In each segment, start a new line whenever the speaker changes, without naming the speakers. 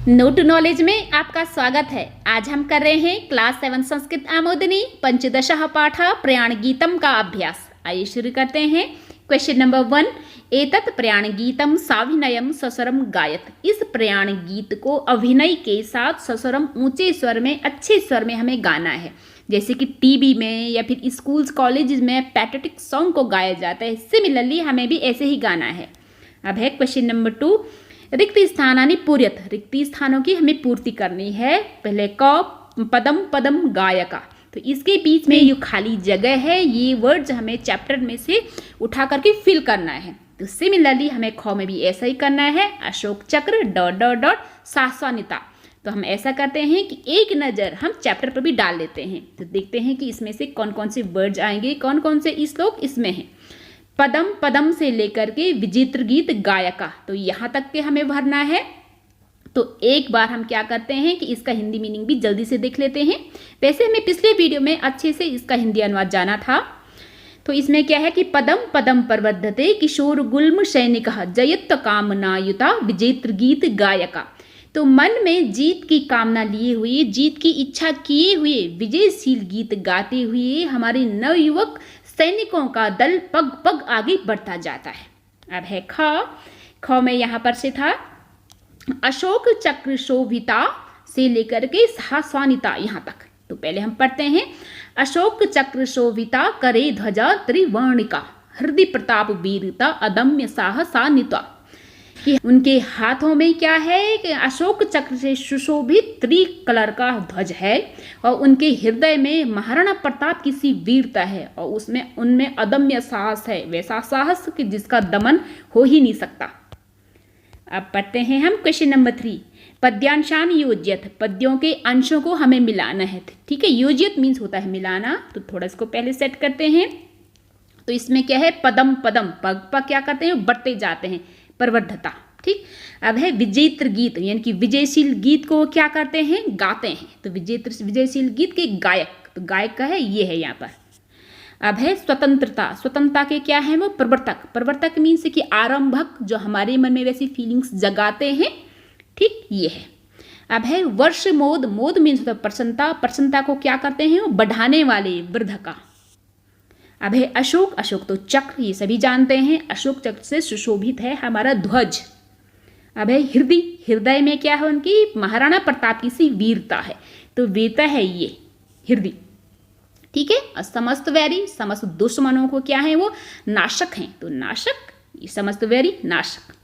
No to knowledge में आपका स्वागत है। आज हम कर रहे हैं क्लास 7 संस्कृत आमोदनी पंचदशः पाठ प्रयाण गीतम का अभ्यास। आइए शुरू करते हैं। क्वेश्चन नंबर 1, एतत् प्रयाण गीतम साभिनयम सस्वरम गायत। इस प्रयाण गीत को अभिनय के साथ सस्वरम ऊंचे स्वर में, अच्छे स्वर में हमें गाना है। जैसे कि टीवी में या फिर स्कूल्स कॉलेज में पैट्रियोटिक सॉन्ग को गाया जाता है, सिमिलरली हमें भी ऐसे ही गाना है। अब है क्वेश्चन नंबर 2, रिक्त स्थानानि पूर्यत। रिक्त स्थानों की हमें पूर्ति करनी है। पहले क पदम पदम गायका, तो इसके बीच में जो खाली जगह है ये वर्ड्स हमें चैप्टर में से उठा करके फिल करना है। तो सिमिलरली हमें ख में भी ऐसा ही करना है। अशोक चक्र डॉट डॉट डॉट सास्वानिता। तो हम ऐसा करते हैं कि एक नज़र हम चैप्टर पर भी डाल लेते हैं, तो देखते हैं कि इसमें से कौन कौन से वर्ड्स आएंगे, कौन कौन से श्लोक इसमें हैं। पदम पदम से लेकर के विचित्र गीत गायका, तो यहाँ तक के हमें भरना है। तो एक बार हम क्या करते हैं कि इसका हिंदी मीनिंग भी जल्दी से देख लेते हैं। वैसे हमें पिछले वीडियो में अच्छे से इसका हिंदी अनुवाद जाना था। तो इसमें क्या है कि पदम पदम प्रवर्धते किशोर गुल्म सैनिकः जयत्व कामनायुता विजेत्र गीत गायका। तो मन में जीत की कामना लिए हुए, जीत की इच्छा किए हुए विजयशील गीत गाते हुए हमारे नवयुवक सैनिकों का दल पग पग आगे बढ़ता जाता है। अब है ख में यहाँ पर से था अशोक चक्र शोभिता से लेकर के सास्वानिता यहाँ तक। तो पहले हम पढ़ते हैं। अशोक चक्र शोभिता करे ध्वजा त्रिवर्णिका हृदय प्रताप वीरता अदम्य साहसान्विता। कि उनके हाथों में क्या है कि अशोक चक्र से सुशोभित त्रिकलर का ध्वज है और उनके हृदय में महाराणा प्रताप की सी वीरता है और उसमें उनमें अदम्य साहस है, वैसा साहस कि जिसका दमन हो ही नहीं सकता। अब पढ़ते हैं हम क्वेश्चन नंबर 3, पद्यांशान योज्यत। पद्यों के अंशों को हमें मिलाना है। ठीक है, योज्यत मीन्स होता है मिलाना। तो थोड़ा इसको पहले सेट करते हैं। तो इसमें क्या है, पदम पदम, पग पग क्या करते हैं, बढ़ते जाते हैं, प्रवर्धता। ठीक। अब है विजेत्र गीत, यानी कि विजयशील गीत को क्या करते हैं, गाते हैं। तो विजयशील गीत के गायक, तो गायक का है ये है यहाँ पर। अब है स्वतंत्रता। स्वतंत्रता के क्या है वो, प्रवर्तक। प्रवर्तक मीन्स कि आरंभक, जो हमारे मन में वैसी फीलिंग्स जगाते हैं। ठीक, ये है। अब है वर्ष मोद। मोद मीन्स होता है प्रसन्नता। प्रसन्नता को क्या करते हैं, वो बढ़ाने वाले, वृद्ध का। अब है अशोक। अशोक तो चक्र, ये सभी जानते हैं। अशोक चक्र से सुशोभित है हमारा ध्वज। अब है हृदय। हृदय में क्या है, उनकी महाराणा प्रताप की सी वीरता है। तो वीरता है ये हृदय। ठीक है। और समस्त वैरी, समस्त दुश्मनों को क्या है, वो नाशक हैं। तो नाशक, ये समस्त वैरी नाशक।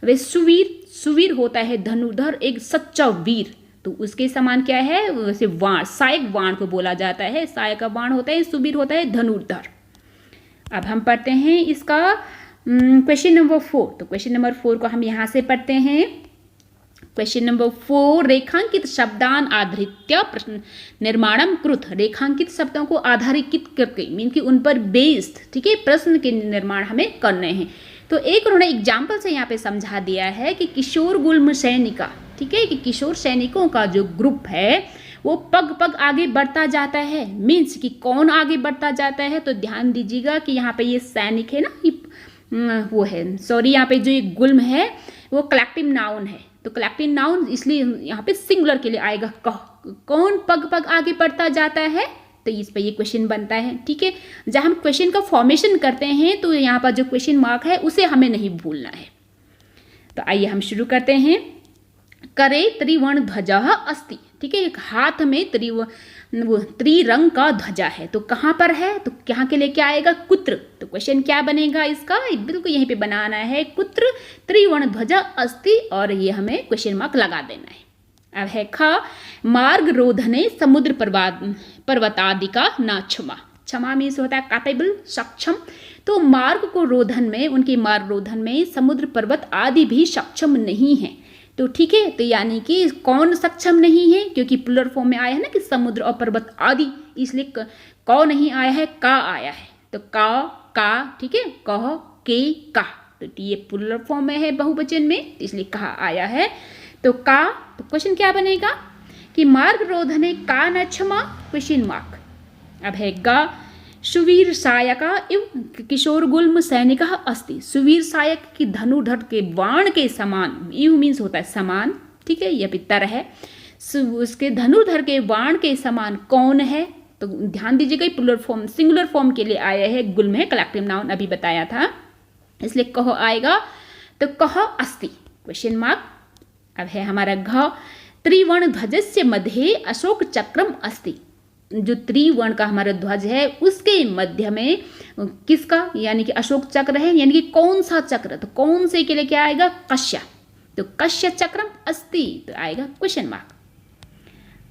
वे सुवीर। सुवीर होता है धनुर्धर, एक सच्चा वीर। तो उसके समान क्या है, वैसे वाण, सायक वाण को बोला जाता है। सायक का वाण होता है, सुवीर होता है धनुर्धर। अब हम पढ़ते हैं इसका क्वेश्चन नंबर 4। तो क्वेश्चन नंबर 4 को हम यहाँ से पढ़ते हैं। क्वेश्चन नंबर 4, रेखांकित शब्दान आधृत्य प्रश्न निर्माणम कृत। रेखांकित शब्दों को आधारित करके, मीन कि उन पर बेस्ड, ठीक है, प्रश्न के निर्माण हमें करने हैं। तो एक उन्होंने एग्जाम्पल से यहाँ पे समझा दिया है कि किशोर गुल्म सैनिका, ठीक है, कि किशोर सैनिकों का जो ग्रुप है वो पग पग आगे बढ़ता जाता है। मीन्स कि कौन आगे बढ़ता जाता है, तो ध्यान दीजिएगा कि यहाँ पे ये सैनिक है ना, ये वो है, सॉरी, यहाँ पे जो ये गुल्म है वो कलेक्टिव नाउन है। तो कलेक्टिव नाउन इसलिए यहाँ पे सिंगुलर के लिए आएगा। कौन पग पग आगे बढ़ता जाता है, तो इस पर ये क्वेश्चन बनता है। ठीक है, जब हम क्वेश्चन का फॉर्मेशन करते हैं तो यहाँ पर जो क्वेश्चन मार्क है उसे हमें नहीं भूलना है। तो आइए हम शुरू करते हैं। करे त्रिवर्ण ध्वजा अस्ति। ठीक है, एक हाथ में त्रिरंग का ध्वजा है। तो कहाँ पर है, तो यहाँ के लिए क्या आएगा, कुत्र। तो क्वेश्चन क्या बनेगा इसका, बिल्कुल यहीं पे बनाना है, कुत्र त्रिवर्ण ध्वजा अस्ति, और ये हमें क्वेश्चन मार्क लगा देना है। अब है ख, मार्ग रोधने समुद्र पर्वतादिका ना क्षमा। क्षमा मीन्स होता है कैपेबल, सक्षम। तो मार्ग को रोधन में, उनके मार्ग रोधन में समुद्र पर्वत आदि भी सक्षम नहीं है। तो ठीक है, तो यानी कि कौन सक्षम नहीं है, क्योंकि प्लुरल फॉर्म में आया है ना कि समुद्र और पर्वत आदि, इसलिए कौ नहीं आया है, का आया है। तो का, ठीक है, कह के का, तो ये प्लुरल फॉर्म में है बहुवचन में, इसलिए कहा आया है। तो का, तो क्वेश्चन क्या बनेगा कि मार्ग रोधने का न क्षमा, क्वेश्चन मार्क। अब है गा, सुवीर सायका इव किशोर गुल्म सैनिक अस्ति। सुवीर सायक की धनुधर के बाण के समान, इव मीन्स होता है समान, ठीक है, यह भी तर है। उसके धनुर्धर के बाण के समान कौन है, तो ध्यान दीजिएगा प्लूरल फॉर्म सिंगुलर फॉर्म के लिए आया है, गुल्म है, कलेक्टिव नाउन अभी बताया था, इसलिए कह आएगा। तो कह अस्ति क्वेश्चन मार्क। अब है हमारा घ, त्रिवर्ण ध्वजस्य मध्ये अशोक चक्रम अस्ति। जो त्रिवर्ण का हमारा ध्वज है उसके मध्य में किसका यानी कि अशोक चक्र है, यानी कि कौन सा चक्र, तो कौन से के लिए क्या आएगा, कश्य, तो कश्य चक्रम अस्ति, तो आएगा क्वेश्चन मार्क।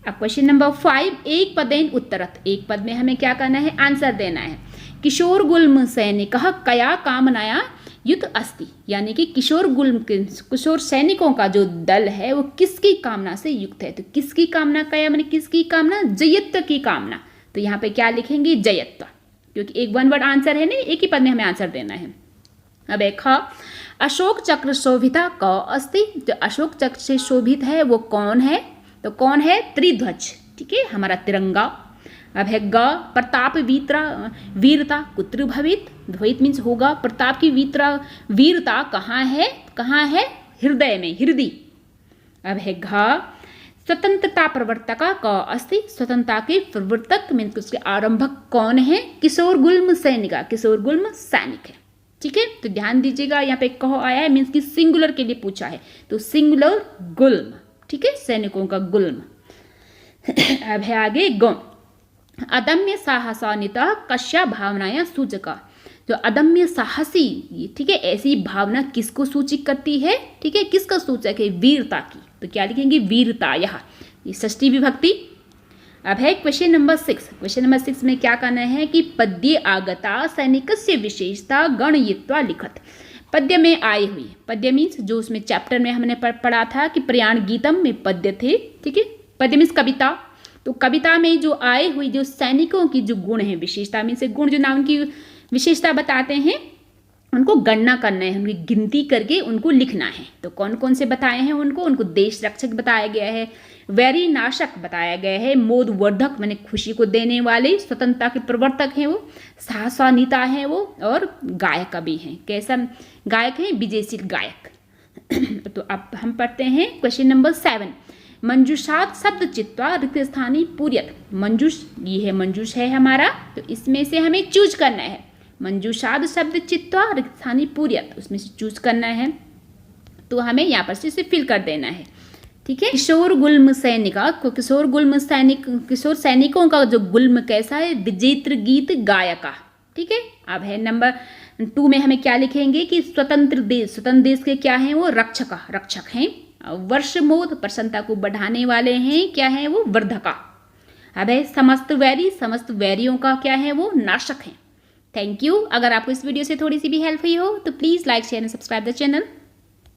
अब क्वेश्चन नंबर 5, एक पदेन उत्तरत, एक पद में हमें क्या करना है, आंसर देना है। किशोर गुल्म सैनिकः कया कामनाया युत अस्ति, यानी कि किशोर सैनिकों का जो दल है वो किसकी कामना से युक्त है, तो किसकी कामना, कया मैंने किसकी कामना, जयत्व की कामना। तो यहाँ पे क्या लिखेंगे, जयत्व, क्योंकि एक वन वर्ड आंसर है ना, एक ही पद में हमें आंसर देना है। अब एक अशोक चक्र शोभिता क अस्ति, जो अशोक चक्र से शोभित है वो कौन है, तो कौन है, त्रिध्वज, ठीक है, हमारा तिरंगा। अब है ग, प्रताप वीरता कुत्र भवित, भवित मीन्स होगा, प्रताप की वीरता कहाँ है, हृदय में, हृदय। अब है घ, स्वतंत्रता प्रवर्तक क अस्ति, स्वतंत्रता के प्रवर्तक मीन्स उसके आरंभक कौन है, किशोर गुल्म सैनिका, किशोर गुल्म सैनिक है, ठीक है। तो ध्यान दीजिएगा यहाँ पे कह आया है मीन्स कि सिंगुलर के लिए पूछा है, तो सिंगुलर गुल्म, ठीक है, सैनिकों का गुल्म। अब है आगे गौ, अदम्य साहसान्विता कश्या भावनाया सूचका, जो अदम्य साहसी, ठीक है, ऐसी भावना किसको सूचित करती है, ठीक है, किसका सूचक है, वीरता की, तो क्या लिखेंगे, वीरता, ये षष्ठी विभक्ति। अब है क्वेश्चन नंबर 6, क्वेश्चन नंबर 6 में क्या करना है कि पद्ये आगता सैनिकस्य विशेषता गणयित्वा लिखत, पद्य में आई हुई, पद्य मीन्स जो उसमें चैप्टर में हमने पढ़ा था कि प्रयाण गीतम में पद्य थे, ठीक है, पद्य मीन्स कविता, तो कविता में जो आए हुई जो सैनिकों की जो गुण है, विशेषता मीन्स गुण, जो नाम की विशेषता बताते हैं उनको गणना करना है, उनकी गिनती करके उनको लिखना है। तो कौन कौन से बताए हैं उनको देश रक्षक बताया गया है, वैरी नाशक बताया गया है, मोदवर्धक मैंने खुशी को देने वाले, स्वतंत्रता के प्रवर्तक हैं वो, साहसान्विता है वो, और गायक भी हैं। कैसा गायक है, विजयशील गायक। तो अब हम पढ़ते हैं क्वेश्चन नंबर 7, मंजूषात शब्द चित्वा रिक्त स्थानी पूर्यत, मंजूष ये है, मंजूष है हमारा, तो इसमें से हमें चूज करना है, मंजूषाद शब्द चित्वा रिक्त स्थानी पूर्यत, उसमें से चूज करना है, तो हमें यहाँ पर से इसे फिल कर देना है, ठीक है। किशोर गुल्म सैनिका, किशोर सैनिकों का जो गुल्म कैसा है, विजेत्र गीत गायका, ठीक है। अब है नंबर 2 में हमें क्या लिखेंगे कि स्वतंत्र देश के क्या हैं वो, रक्षक हैं। वर्षमोद प्रसन्नता को बढ़ाने वाले हैं, क्या है वो, वर्धका। अब है समस्त वैरियों का क्या है वो, नाशक हैं। Thank you. अगर आपको इस वीडियो से थोड़ी सी भी हेल्प हुई हो तो please like share and subscribe the channel.